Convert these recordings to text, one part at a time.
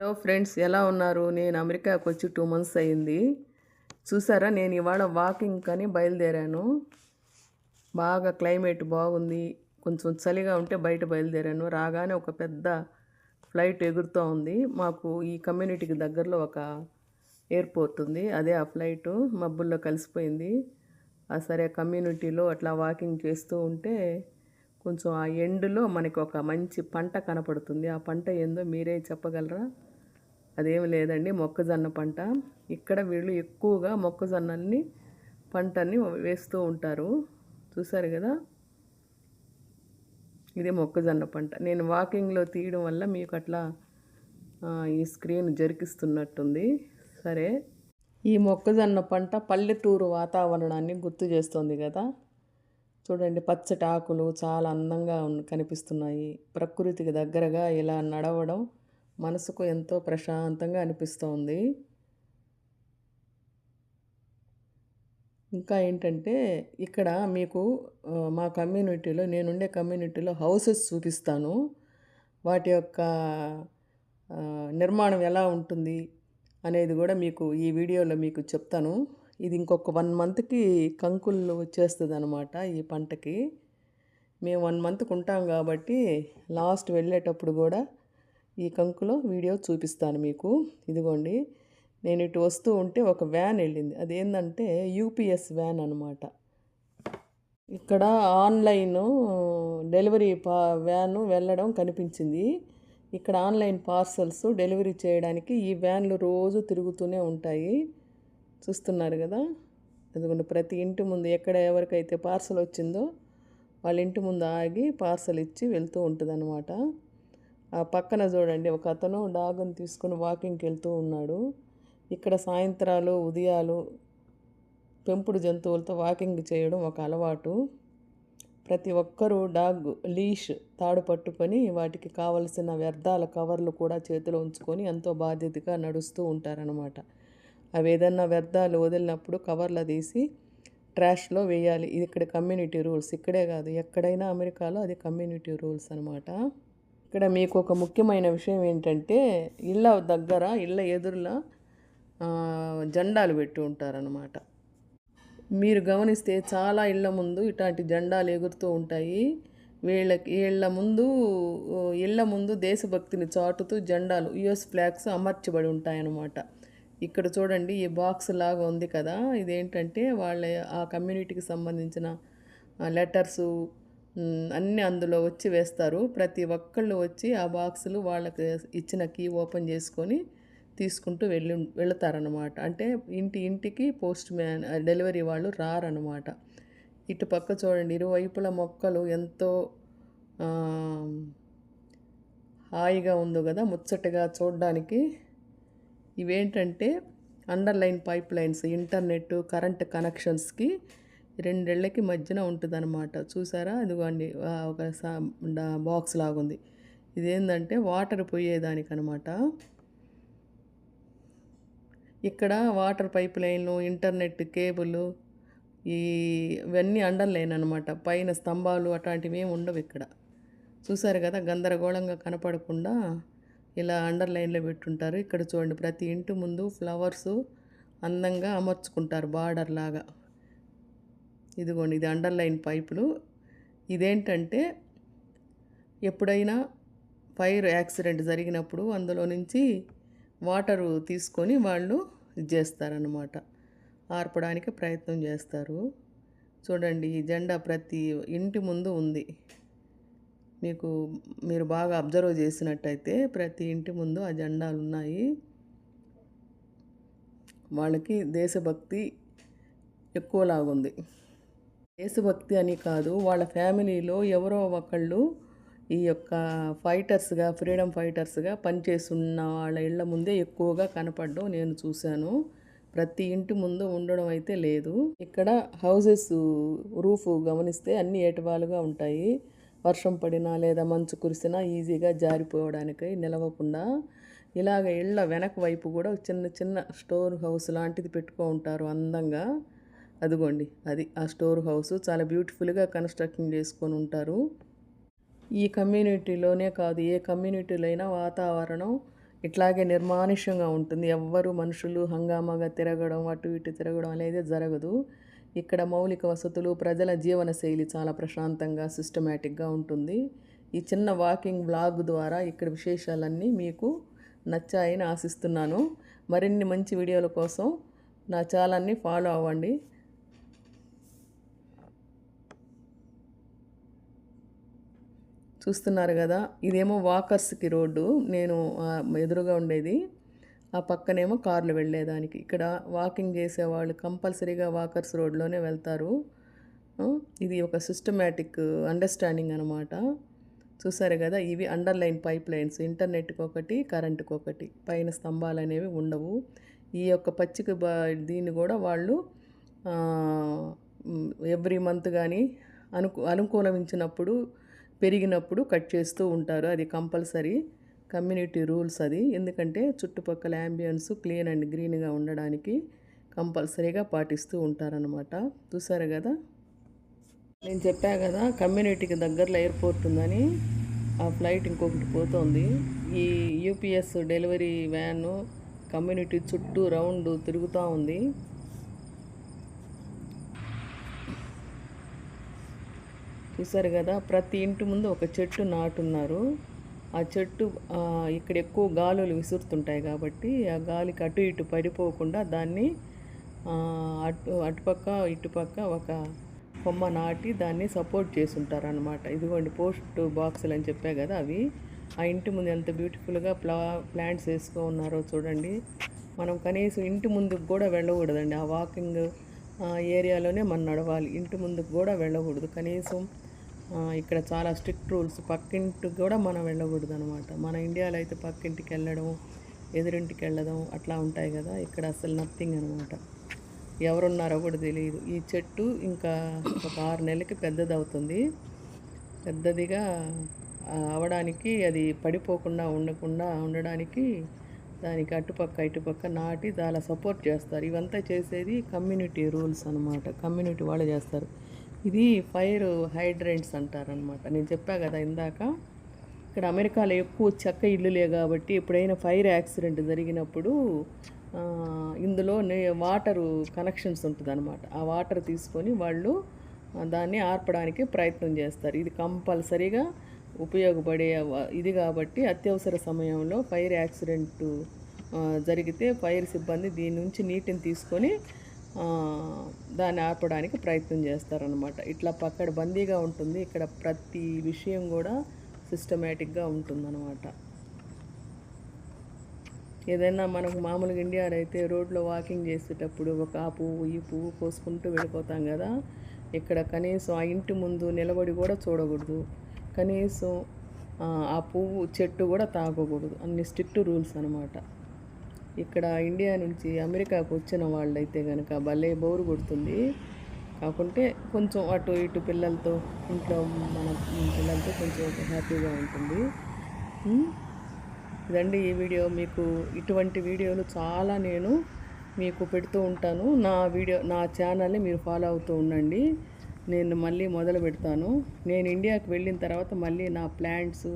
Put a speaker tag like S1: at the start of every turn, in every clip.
S1: Hello friends, ఎలా ఉన్నారు? నేను అమెరికాకి వచ్చి 2 మంత్స్ అయింది. చూసారా, నేను ఇవాళ వాకింగ్ అని బయలుదేరాను. బాగా క్లైమేట్ బాగుంది. కొంచెం చలిగా ఉంటే బయట బయలుదేరాను. రాగానే ఒక పెద్ద ఫ్లైట్ ఎగురుతూ ఉంది. మాకు ఈ కమ్యూనిటీకి దగ్గరలో ఒక ఎయిర్పోర్ట్ ఉంది. అదే ఆ ఫ్లైటు మబ్బుల్లో కలిసిపోయింది. సరే, కమ్యూనిటీలో అట్లా వాకింగ్ చేస్తూ ఉంటే కొంచెం ఆ ఎండ్లో మనకి ఒక మంచి పంట కనపడుతుంది. ఆ పంట ఏందో మీరే చెప్పగలరా? అదేమి లేదండి, మొక్కజొన్న పంట. ఇక్కడ వీళ్ళు ఎక్కువగా మొక్కజొన్నల్ని పంటని వేస్తూ ఉంటారు. చూసారు కదా, ఇది మొక్కజొన్న పంట. నేను వాకింగ్లో తీయడం వల్ల మీకు అట్లా ఈ స్క్రీన్ జరికిస్తున్నట్టుంది. సరే, ఈ మొక్కజొన్న పంట పల్లెటూరు వాతావరణాన్ని గుర్తు చేస్తుంది కదా. చూడండి, పచ్చటి ఆకులు చాలా అందంగా కనిపిస్తున్నాయి. ప్రకృతికి దగ్గరగా ఇలా నడవడం మనసుకు ఎంతో ప్రశాంతంగా అనిపిస్తోంది. ఇంకా ఏంటంటే, ఇక్కడ మీకు మా కమ్యూనిటీలో, నేనుండే కమ్యూనిటీలో హౌసెస్ చూపిస్తాను. వాటి యొక్క నిర్మాణం ఎలా ఉంటుంది అనేది కూడా మీకు ఈ వీడియోలో మీకు చెప్తాను. ఇది ఇంకొక 1 మంత్కి కంకులు వచ్చేస్తుంది అనమాట. ఈ పంటకి మేము 1 మంత్కి ఉంటాం కాబట్టి లాస్ట్ వెళ్ళేటప్పుడు కూడా ఈ కంకులో వీడియో చూపిస్తాను మీకు. ఇదిగోండి, నేను ఇటు వస్తూ ఉంటే ఒక వ్యాన్ వెళ్ళింది. అదేంటంటే యూపీఎస్ వ్యాన్ అనమాట. ఇక్కడ ఆన్లైన్ డెలివరీ వ్యాను వెళ్ళడం కనిపించింది. ఇక్కడ ఆన్లైన్ పార్సల్స్ డెలివరీ చేయడానికి ఈ వ్యాన్లు రోజు తిరుగుతూనే ఉంటాయి. చూస్తున్నారు కదా. ఎందుకంటే ప్రతి ఇంటి ముందు ఎక్కడ ఎవరికైతే పార్సల్ వచ్చిందో వాళ్ళ ఇంటి ముందు ఆగి పార్సల్ ఇచ్చి వెళ్తూ ఉంటుంది అనమాట. ఆ పక్కన చూడండి, ఒక అతను డాగ్ని తీసుకొని వాకింగ్కి వెళ్తూ ఉన్నాడు. ఇక్కడ సాయంత్రాలు ఉదయాలు పెంపుడు జంతువులతో వాకింగ్ చేయడం ఒక అలవాటు. ప్రతి ఒక్కరూ డాగ్ లీష్ తాడు పట్టుకొని వాటికి కావలసిన వ్యర్థాల కవర్లు కూడా చేతిలో ఉంచుకొని ఎంతో బాధ్యతగా నడుస్తూ ఉంటారనమాట. అవి ఏదన్నా వ్యర్థాలు వదిలినప్పుడు కవర్లు తీసి ట్రాష్లో వేయాలి. ఇది ఇక్కడ కమ్యూనిటీ రూల్స్. ఇక్కడే కాదు, ఎక్కడైనా అమెరికాలో అది కమ్యూనిటీ రూల్స్ అనమాట. ఇక్కడ మీకు ఒక ముఖ్యమైన విషయం ఏంటంటే, ఇళ్ళ దగ్గర ఇళ్ళ ఎదురులా జెండాలు పెట్టి ఉంటారనమాట. మీరు గమనిస్తే చాలా ఇళ్ళ ముందు ఇట్లాంటి జెండాలు ఎగురుతూ ఉంటాయి. ఇళ్ళ ముందు దేశభక్తిని చాటుతూ జెండాలు, యుఎస్ ఫ్లాగ్స్ అమర్చబడి ఉంటాయన్నమాట. ఇక్కడ చూడండి, ఈ బాక్స్ లాగా ఉంది కదా, ఇదేంటంటే వాళ్ళ ఆ కమ్యూనిటీకి సంబంధించిన లెటర్సు అన్నీ అందులో వచ్చి వేస్తారు. ప్రతి ఒక్కళ్ళు వచ్చి ఆ బాక్సులు వాళ్ళకి ఇచ్చిన కీ ఓపెన్ చేసుకొని తీసుకుంటూ వెళతారనమాట. అంటే ఇంటికి పోస్ట్ మ్యాన్ డెలివరీ వాళ్ళు రారనమాట. ఇటు పక్క చూడండి, ఇరువైపుల మొక్కలు ఎంతో హాయిగా ఉందో కదా, ముచ్చటగా చూడడానికి. ఇవేంటంటే underline pipelines, internet current కనెక్షన్స్కి 2 ఇళ్ళకి మధ్యన ఉంటుంది అనమాట. చూసారా, అదిగోండి ఒక బాక్స్ లాగుంది. ఇదేంటంటే వాటర్ పోయేదానికనమాట. ఇక్కడ వాటర్ పైప్ లైన్లు, ఇంటర్నెట్ కేబుల్ ఇవన్నీ అండర్లైన్ అనమాట. పైన స్తంభాలు అట్లాంటివి ఏమి ఉండవు ఇక్కడ. చూసారు కదా, గందరగోళంగా కనపడకుండా ఇలా అండర్లైన్లో పెట్టుంటారు. ఇక్కడ చూడండి, ప్రతి ఇంటి ముందు ఫ్లవర్స్ అందంగా అమర్చుకుంటారు బార్డర్ లాగా. ఇదిగోండి, ఇది అండర్లైన్ పైపులు. ఇదేంటంటే ఎప్పుడైనా ఫైర్ యాక్సిడెంట్ జరిగినప్పుడు అందులో నుంచి వాటరు తీసుకొని వాళ్ళు ఇది చేస్తారనమాట, ఆర్పడానికి ప్రయత్నం చేస్తారు. చూడండి, ఈ జెండా ప్రతి ఇంటి ముందు ఉంది. మీరు బాగా అబ్జర్వ్ చేసినట్టయితే ప్రతి ఇంటి ముందు ఆ జెండాలు ఉన్నాయి. వాళ్ళకి దేశభక్తి ఎక్కువలాగుంది. దేశభక్తి అని కాదు, వాళ్ళ ఫ్యామిలీలో ఎవరో ఒకళ్ళు ఈ యొక్క ఫైటర్స్గా, ఫ్రీడమ్ ఫైటర్స్గా పనిచేస్తున్న వాళ్ళ ఇళ్ళ ముందే ఎక్కువగా కనపడడం నేను చూశాను. ప్రతి ఇంటి ముందు ఉండడం అయితే లేదు. ఇక్కడ హౌసెస్ రూఫ్ గమనిస్తే అన్నీ ఏటవాలుగా ఉంటాయి. వర్షం పడినా లేదా మంచు కురిసినా ఈజీగా జారిపోవడానికి నిలవకుండా. ఇలాగ ఇళ్ళ వెనక వైపు కూడా చిన్న చిన్న స్టోర్ హౌస్ లాంటిది పెట్టుకో ఉంటారు అందంగా. అదిగోండి, అది ఆ స్టోర్ హౌస్ చాలా బ్యూటిఫుల్గా కన్స్ట్రక్షన్ చేసుకొని ఉంటారు. ఈ కమ్యూనిటీలోనే కాదు, ఏ కమ్యూనిటీలో అయినా వాతావరణం ఇట్లాగే నిర్మానుష్యంగా ఉంటుంది. ఎవ్వరు మనుషులు హంగామాగా తిరగడం, అటు ఇటు తిరగడం అనేది జరగదు. ఇక్కడ మౌలిక వసతులు, ప్రజల జీవన శైలి చాలా ప్రశాంతంగా, సిస్టమేటిక్గా ఉంటుంది. ఈ చిన్న వాకింగ్ బ్లాగ్ ద్వారా ఇక్కడ విశేషాలన్నీ మీకు నచ్చాయని ఆశిస్తున్నాను. మరిన్ని మంచి వీడియోల కోసం నా ఛానల్ని ఫాలో అవ్వండి. చూస్తున్నారు కదా, ఇదేమో వాకర్స్కి రోడ్డు. నేను ఎదురుగా ఉండేది, ఆ పక్కనేమో కార్లు వెళ్ళేదానికి. ఇక్కడ వాకింగ్ చేసేవాళ్ళు కంపల్సరీగా వాకర్స్ రోడ్లోనే వెళ్తారు. ఇది ఒక సిస్టమేటిక్ అండర్స్టాండింగ్ అనమాట. చూసారు కదా, ఇవి అండర్లైన్ పైప్ లైన్స్, ఇంటర్నెట్కి ఒకటి, కరెంటుకి ఒకటి. పైన స్తంభాలు అనేవి ఉండవు. ఈ యొక్క పచ్చిక దీన్ని కూడా వాళ్ళు ఎవ్రీ మంత్ కానీ అనుకూలమించినప్పుడు, పెరిగినప్పుడు కట్ చేస్తూ ఉంటారు. అది కంపల్సరీ కమ్యూనిటీ రూల్స్ అది. ఎందుకంటే చుట్టుపక్కల యాంబియన్స్ క్లీన్ అండ్ గ్రీన్గా ఉండడానికి కంపల్సరీగా పాటిస్తూ ఉంటారనమాట. చూసారు కదా, నేను చెప్పా కదా కమ్యూనిటీకి దగ్గరలో ఎయిర్పోర్ట్ ఉందని. ఆ ఫ్లైట్ ఇంకొకటి పోతుంది. ఈ యూపీఎస్ డెలివరీ వ్యాను కమ్యూనిటీ చుట్టూ రౌండ్ తిరుగుతూ ఉంది. చూసారు కదా, ప్రతి ఇంటి ముందు ఒక చెట్టు నాటున్నారు. ఆ చెట్టు ఇక్కడ ఎక్కువ గాలులు విసురుతుంటాయి కాబట్టి ఆ గాలికి అటు ఇటు పడిపోకుండా దాన్ని అటుపక్క ఇటుపక్క ఒక కొమ్మ నాటి దాన్ని సపోర్ట్ చేసి ఉంటారనమాట. ఇదిగోండి పోస్ట్ బాక్సులు అని చెప్పా కదా, అవి ఆ ఇంటి ముందు ఎంత బ్యూటిఫుల్గా ప్లాంట్స్ వేసుకో ఉన్నారో చూడండి. మనం కనీసం ఇంటి ముందుకు కూడా వెళ్ళకూడదండి. ఆ వాకింగ్ ఏరియాలోనే మనం నడవాలి, ఇంటి ముందుకు కూడా వెళ్ళకూడదు. కనీసం ఇక్కడ చాలా స్ట్రిక్ట్ రూల్స్. పక్కింటికి కూడా మనం వెళ్ళకూడదు అనమాట. మన ఇండియాలో అయితే పక్కింటికి వెళ్ళడం, ఎదురింటికి వెళ్ళడం అట్లా ఉంటాయి కదా, ఇక్కడ అసలు నథింగ్ అనమాట. ఎవరున్నారో కూడా తెలియదు. ఈ చెట్టు ఇంకా ఒక 6 నెలలకి పెద్దదవుతుంది. పెద్దదిగా అవడానికి, అది పడిపోకుండా ఉండడానికి దానికి అటుపక్క ఇటుపక్క నాటి చాలా సపోర్ట్ చేస్తారు. ఇవంతా చేసేది కమ్యూనిటీ రూల్స్ అనమాట. కమ్యూనిటీ వాళ్ళు చేస్తారు. ఇది ఫైర్ హైడ్రెంట్స్ అంటారనమాట. నేను చెప్పా కదా ఇందాక, ఇక్కడ అమెరికాలో ఎక్కువ చెక్క ఇల్లులే కాబట్టి ఎప్పుడైనా ఫైర్ యాక్సిడెంట్ జరిగినప్పుడు ఇందులో వాటరు కనెక్షన్స్ ఉంటుంది అనమాట. ఆ వాటర్ తీసుకొని వాళ్ళు దాన్ని ఆర్పడానికి ప్రయత్నం చేస్తారు. ఇది కంపల్సరీగా ఉపయోగపడే ఇది కాబట్టి అత్యవసర సమయంలో ఫైర్ యాక్సిడెంట్ జరిగితే ఫైర్ సిబ్బంది దీని నుంచి నీటిని తీసుకొని దాన్ని ఆపడానికి ప్రయత్నం చేస్తారనమాట. ఇట్లా పక్కడ బందీగా ఉంటుంది. ఇక్కడ ప్రతి విషయం కూడా సిస్టమేటిక్గా ఉంటుందన్నమాట. ఏదైనా మనకు మామూలుగా ఇండియాలో అయితే రోడ్లో వాకింగ్ చేసేటప్పుడు ఒక ఆ పువ్వు ఈ పువ్వు కోసుకుంటూ వెళ్ళిపోతాం కదా, ఇక్కడ కనీసం ఆ ఇంటి ముందు నిలబడి కూడా చూడకూడదు, కనీసం ఆ పువ్వు చెట్టు కూడా తాగకూడదు. అన్ని స్ట్రిక్ట్ రూల్స్ అనమాట. ఇక్కడ ఇండియా నుంచి అమెరికాకు వచ్చిన వాళ్ళైతే కనుక భలే బోరు కొడుతుంది. కాకుంటే కొంచెం అటు ఇటు పిల్లలతో, ఇంట్లో మన పిల్లలతో కొంచెం హ్యాపీగా ఉంటుంది. ఇదండి ఈ వీడియో. మీకు ఇటువంటి వీడియోలు చాలా నేను మీకు పెడుతూ ఉంటాను. నా ఛానల్ని మీరు ఫాలో అవుతూ ఉండండి. నేను మళ్ళీ మొదలు పెడతాను. నేను ఇండియాకి వెళ్ళిన తర్వాత మళ్ళీ నా ప్లాంట్స్,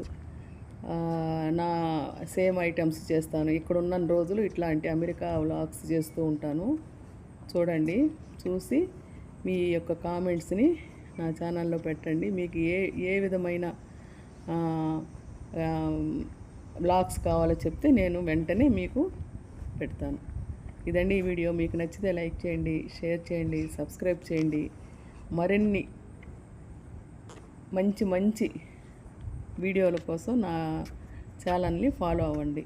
S1: నా సేమ్ ఐటమ్స్ చేస్తాను. ఇక్కడ ఉన్న రోజులు ఇట్లాంటి అమెరికా వ్లాగ్స్ చేస్తూ ఉంటాను. చూడండి, చూసి మీ యొక్క కామెంట్స్ని నా ఛానల్లో పెట్టండి. మీకు ఏ విధమైన వ్లాగ్స్ కావాలో చెప్తే నేను వెంటనే మీకు పెడతాను. ఇదండి ఈ వీడియో. మీకు నచ్చితే లైక్ చేయండి, షేర్ చేయండి, సబ్స్క్రైబ్ చేయండి. మరిన్ని మంచి వీడియోల కోసం నా ఛానల్ని ఫాలో అవ్వండి.